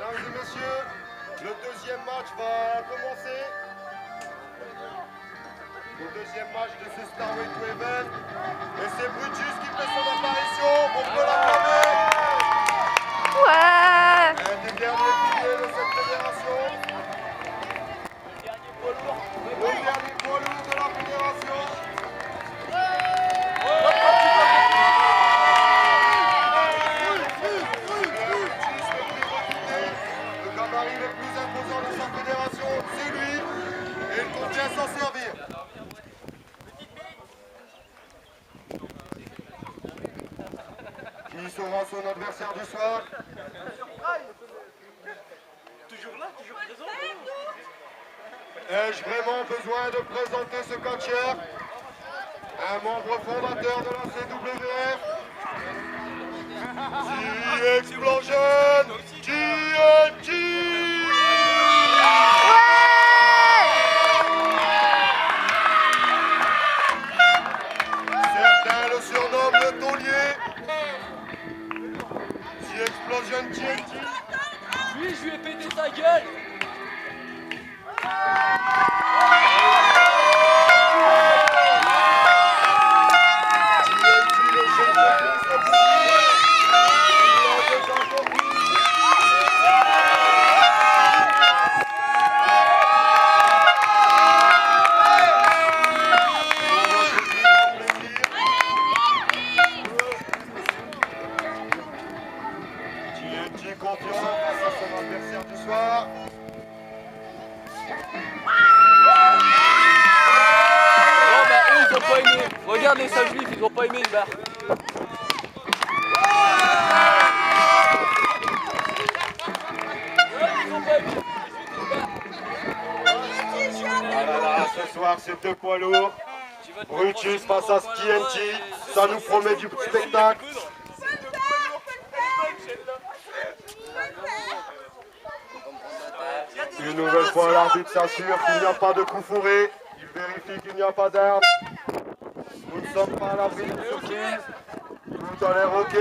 Mesdames et messieurs, le deuxième match va commencer. Le deuxième match de ce Starway to Heaven. Et c'est Brutus qui fait son apparition. On peut l'acclamer. Ouais. Un des derniers piliers de cette fédération. Le dernier poids lourd de la fédération. Le gabarit le plus imposant de sa fédération, c'est lui. Et il compte bien s'en servir. Qui sera son adversaire du soir? Toujours là, toujours présent. Ai-je vraiment besoin de présenter ce catcheur? Un membre fondateur de la CWF, T-Explosion, TNT! Certains le surnomment le taulier. T-Explosion, TNT. Lui, je lui ai pété sa gueule. TNT confiant face à son adversaire du soir. Non, bah eux, ils ont pas aimé. Regarde les sales juifs, ils ont pas aimé le bar. Ils ont pas aimé. Ah là là, ce soir c'est deux poids lourds. Brutus face à TNT, ça nous promet du spectacle. Une nouvelle fois, l'arbitre s'assure qu'il n'y a pas de coup fourré. Il vérifie qu'il n'y a pas d'armes. Nous ne sommes pas à l'abri de surprise. Tout a l'air ok.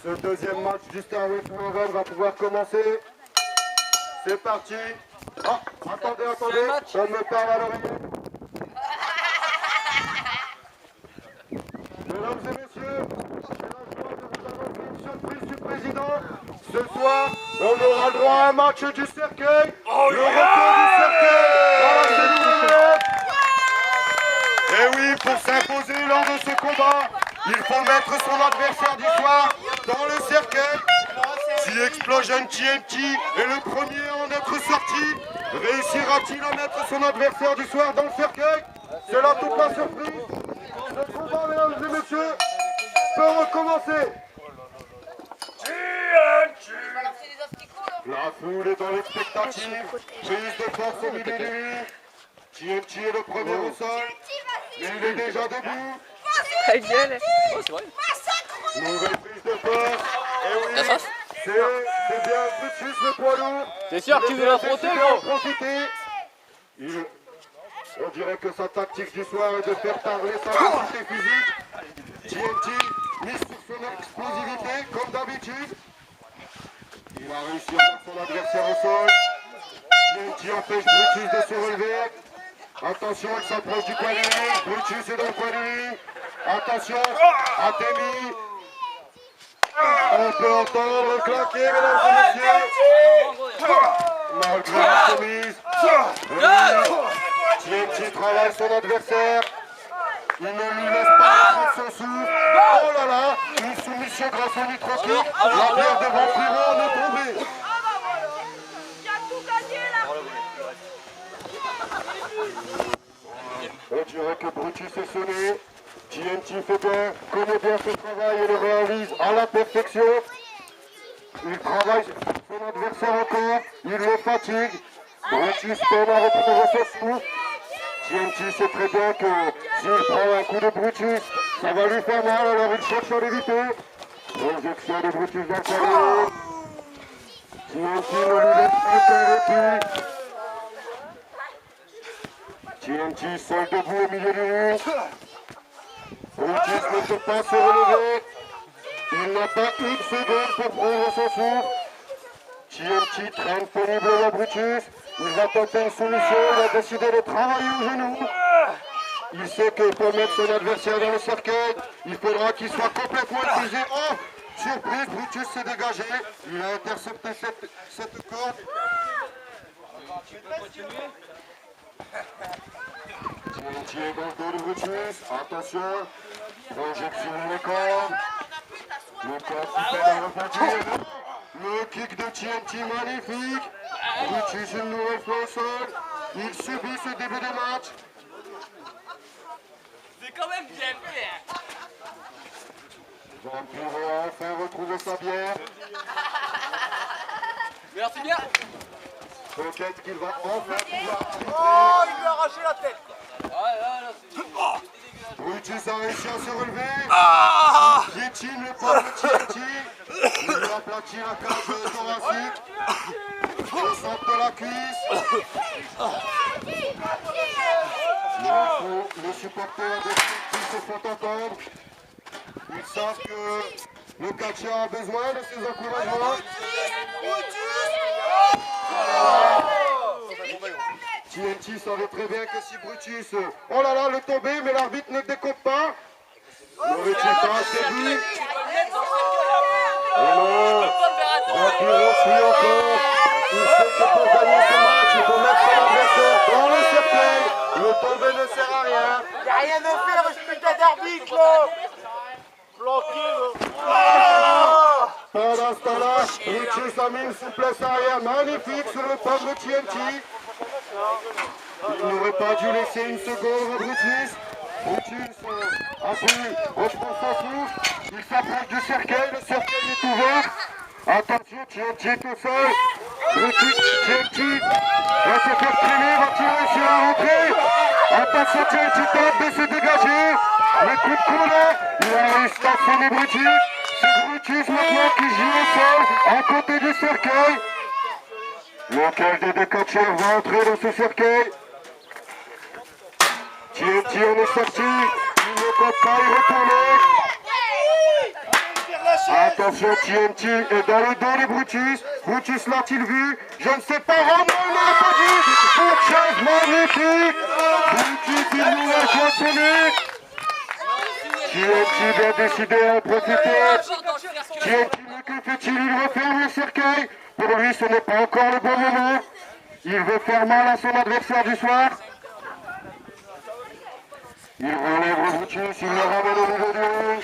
Ce deuxième match du Starway to Heaven va pouvoir commencer. C'est parti. Ah, attendez, je me parle à l'oreille. Mesdames et messieurs, j'ai la joie de vous annoncer une surprise du président. Ce soir, on aura le droit à un match du cercueil. Le retour du cercueil dans la CWF. Et oui, pour s'imposer lors de ce combat, il faut mettre son adversaire du soir dans le cercueil. T-Explosion TNT est le premier à en être sorti. Réussira-t-il à mettre son adversaire du soir dans le cercueil? C'est là toute la surprise. Le combat, mesdames et messieurs, peut recommencer. La foule est dans l'expectative. Prise de force au milieu de lui. TNT est le premier au sol. Mais il est déjà debout. Ta gueule. Oh, c'est vrai. Nouvelle prise de force. Et oui, La sauce? c'est bien Brutus le poids lourd. T'es sûr que tu veux l'affronter, gros? On dirait que sa tactique du soir est de faire parler sa capacité physique. TNT mise sur son explosivité comme d'habitude. Il a réussi à mettre son adversaire au sol. TNT empêche Brutus de se relever. Attention, il s'approche du coin de ligne. Brutus est dans le coin de ligne. Attention, Atemi. On peut entendre claquer, mesdames et messieurs. Malgré la chemise. TNT travaille son adversaire. Il ne lui laisse pas prendre son souffle. Oh là là, une soumission grâce au micro-kick. La pierre de Vampiro en est tombée. On dirait que Brutus est sonné. TNT connaît bien son travail et le réalise à la perfection. Il travaille son adversaire encore, il le fatigue. Brutus peine à reprendre son souffle. TNT sait très bien que s'il prend un coup de Brutus, ça va lui faire mal, alors il cherche à l'éviter. Injection de Brutus dans le carré. TNT ne lui laisse aucun répit. TNT seul debout au milieu du ring. Brutus ne peut pas se relever. Il n'a pas une seconde pour prendre son souffle. TNT traîne péniblement Brutus. Il va tenter une solution, il a décidé de travailler au genou. Il sait qu'il peut mettre son adversaire dans le cercueil. Il faudra qu'il soit complètement épuisé. Oh, surprise, Brutus s'est dégagé. Il a intercepté cette corde. Tu peux continuer? TNT est dans le dos de Brutus. Attention, projection dans les cordes. Le corps qui fait la rebondir. Le kick de TNT magnifique. Brutus une nouvelle fois au sol. Il subit ce début de match. C'est quand même bien fait, hein. Vampire va enfin retrouver sa bière. Merci bien. Peut-être qu'il va enfin pouvoir. Oh, il lui a arraché la tête. Là, c'est dégueulasse. Brutus a réussi à se relever. Il piétine le pauvre TNT. Il lui aplatit la cage thoracique. Au centre de la cuisse. Les supporters de TNT se font entendre. Ils savent que le catcheur a besoin de ces encouragements. TNT savait très bien que si Brutus... Oh là là, le tombé, mais l'arbitre ne décompte pas. N'aurait-il pas assez vu? Oh non, Vampiro suit encore. Il sait que pour gagner ce match, il faut mettre son adversaire dans le cercueil. Le tombé ne sert à rien. Il n'y a rien à faire, ce putain d'arbitre là. Planqué là. Pendant ce temps-là, Brutus a mis une souplesse arrière magnifique sur le pauvre TNT. Il n'aurait pas dû laisser une seconde à Brutus. Brutus a pu reprendre son souffle. Il s'approche du cercueil, le cercueil est ouvert. Attention, TNT est au sol. Brutus, TNT va se faire traîner, va-t-il réussir à rentrer? Attention, TNT tente de se dégager. Le coup de coude, il a réussi à freiner Brutus. C'est Brutus maintenant qui joue au sol, à côté du cercueil. Lequel des deux catcheurs va entrer dans ce cercueil? TNT en est sorti. Il ne compte pas y retourner. Attention, TNT est dans le dos de Brutus. Brutus l'a-t-il vu? Je ne sais pas. Oh non, il ne l'a pas vu. Pour chase magnifique. Brutus, une nouvelle fois sonné. TNT vient décider à en profiter. TNT, mais que fait-il? Il referme le cercueil. Pour lui, ce n'est pas encore le bon moment. Il veut faire mal à son adversaire du soir. Il relève Brutus, il le ramène au niveau du ring.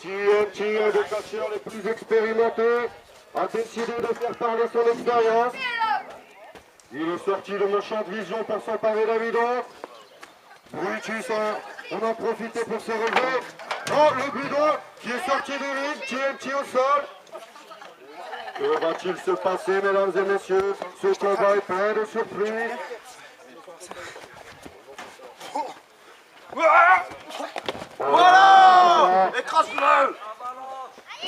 TNT, un des catcheurs les plus expérimentés, a décidé de faire parler son expérience. Il est sorti de méchante vision pour s'emparer d'Amidon. Brutus, on a profité pour se relever. Oh, le bidon qui est sorti du ring, TNT au sol. Que va-t-il se passer, mesdames et messieurs? Ce combat est plein de surprises. Voilà. Écrase-le.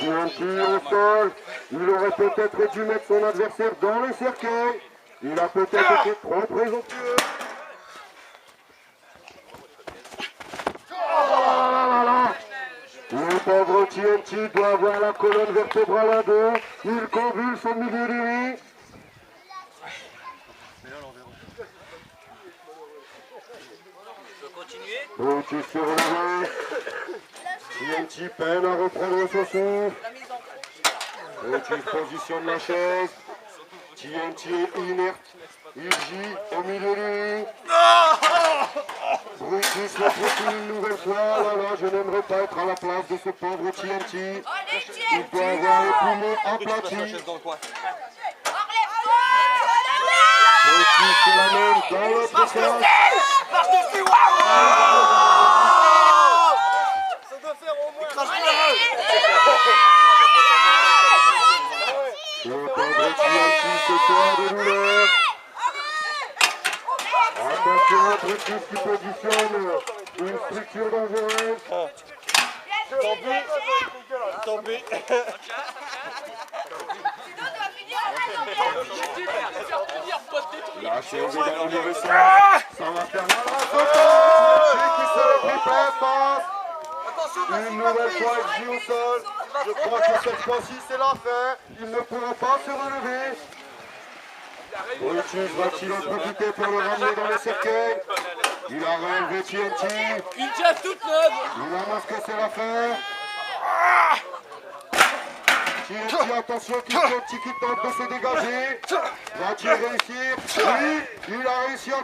TNT au sol. Il aurait peut-être dû mettre son adversaire dans le cercueil. Il a peut-être été trop présomptueux. Le pauvre TNT doit avoir la colonne vertébrale à deux. Il convulse au milieu du ring. Brutus se relève. TNT peine à reprendre son souffle. Brutus positionne la chaise. TNT est inerte. Il gît au milieu du ring. Brutus le profile une nouvelle fois. Là, là, je n'aimerais pas être à la place de ce pauvre TNT. Il doit avoir les poumons aplatis. Brutus se l'amène dans l'autre sens. Marche dessus, waouh. Ça doit faire au moins. Écrase-le. Le pauvre TNT se tord de douleur. Attention, Brutus qui positionne une structure dangereuse. Tombé. La chaise est dans le mauvais sens. Ça va faire mal à la TNT qui se le prépare, passe. Une nouvelle fois, il gît au sol. Je crois que cette fois-ci, c'est la fin. Il ne pourra pas se relever. Wojciech va-t-il en profiter pour le ramener dans le cercueil? Il a relevé TNT. Une chasse toute neuve. Il annonce que c'est la fin. TNT, attention, qui tente de se dégager. Va-t-il réussir? Oui, il a réussi à